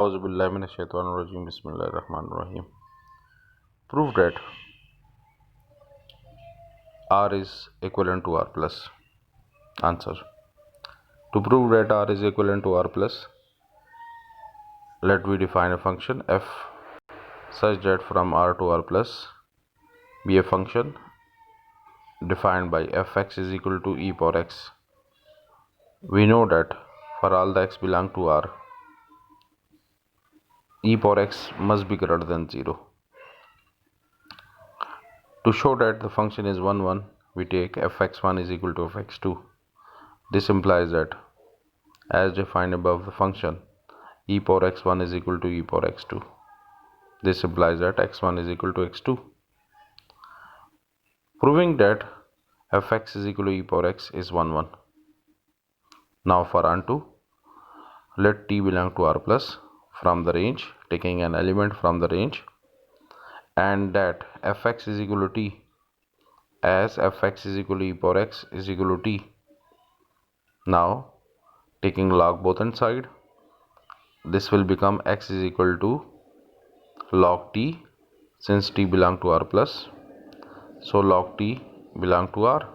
Auzubillahiminash-shaytanir-rajim. Bismillahir-rahmanir-rahim. Prove that R is equivalent to R plus. Answer. To prove that R is equivalent to R plus, let we define a function f such that from R to R plus be a function defined by fx is equal to e power x. We know that for all the x belong to R, e power x must be greater than 0. To show that the function is 1, 1, we take fx1 is equal to fx2. This implies that, as defined above, the function e power x1 is equal to e power x2. This implies that x1 is equal to x2. Proving that fx is equal to e power x is 1, 1. Now for onto, let t belong to R plus from the range, taking an element from the range, and that fx is equal to t, as fx is equal to e power x is equal to t. Now taking log both inside, this will become x is equal to log t, since t belong to R plus, so log t belong to R.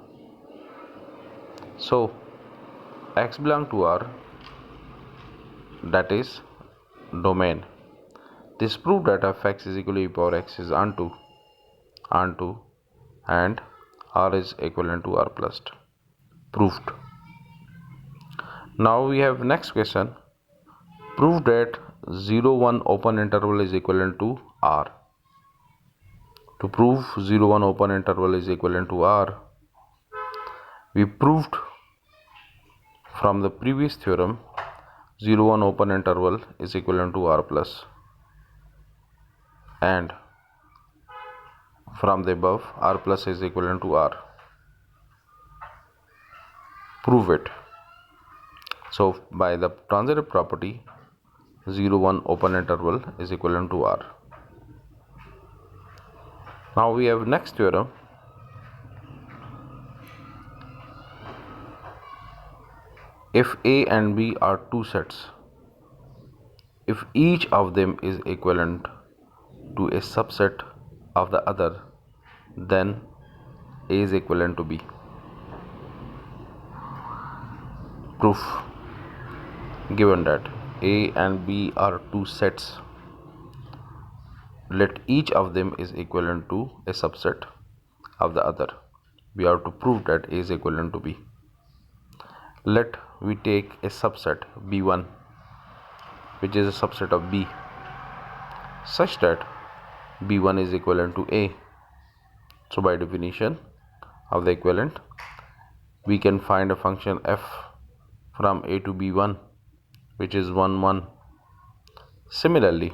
So x belong to R, that is domain. This proved that fx is equal to e power x is onto, and R is equivalent to R plus. Proved. Now we have next question. Prove that 0, 1 open interval is equivalent to R. To prove 0, 1 open interval is equivalent to R, we proved from the previous theorem 0, 1 open interval is equivalent to R plus, and from the above R plus is equivalent to R. Prove it. So by the transitive property, 0, 1 open interval is equivalent to R. Now we have next theorem. If A and B are two sets, if each of them is equivalent to a subset of the other, then A is equivalent to B. Proof. Given that A and B are two sets, let each of them is equivalent to a subset of the other. We have to prove that A is equivalent to B. Let we take a subset B1, which is a subset of B, such that B1 is equivalent to A. So by definition of the equivalent, we can find a function f from A to B1, which is 1, 1. Similarly,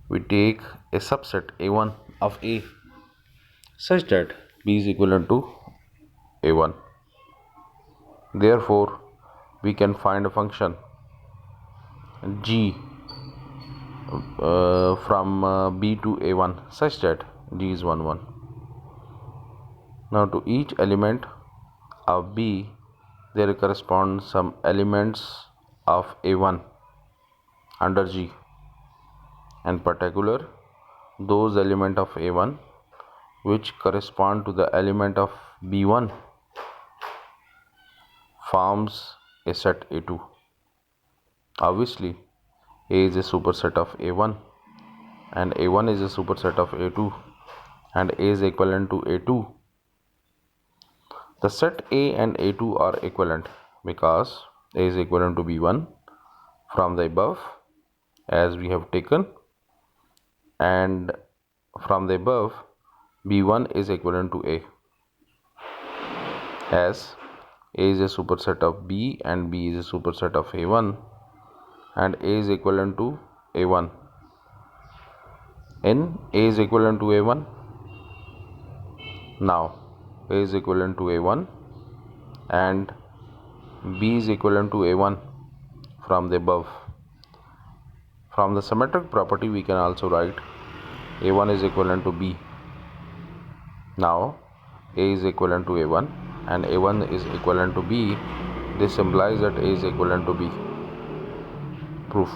we take a subset A1 of A, such that B is equivalent to A1. Therefore, we can find a function g from B to A1 such that g is 1, 1. Now to each element of B, there correspond some elements of A1 under G. In particular, those elements of A1 which correspond to the element of B1 forms a set A2. Obviously, A is a superset of A1 and A1 is a superset of A2, and A is equivalent to A2. The set A and A2 are equivalent because A is equivalent to B1 from the above, as we have taken, and from the above B1 is equivalent to A, as A is a superset of B and B is a superset of A1, and A is equivalent to A1. In A is equivalent to A1, now A is equivalent to A1 and B is equivalent to A1 from the above. From the symmetric property, we can also write A1 is equivalent to B. Now A is equivalent to A1 and A1 is equivalent to B. This implies that A is equivalent to B. Proof.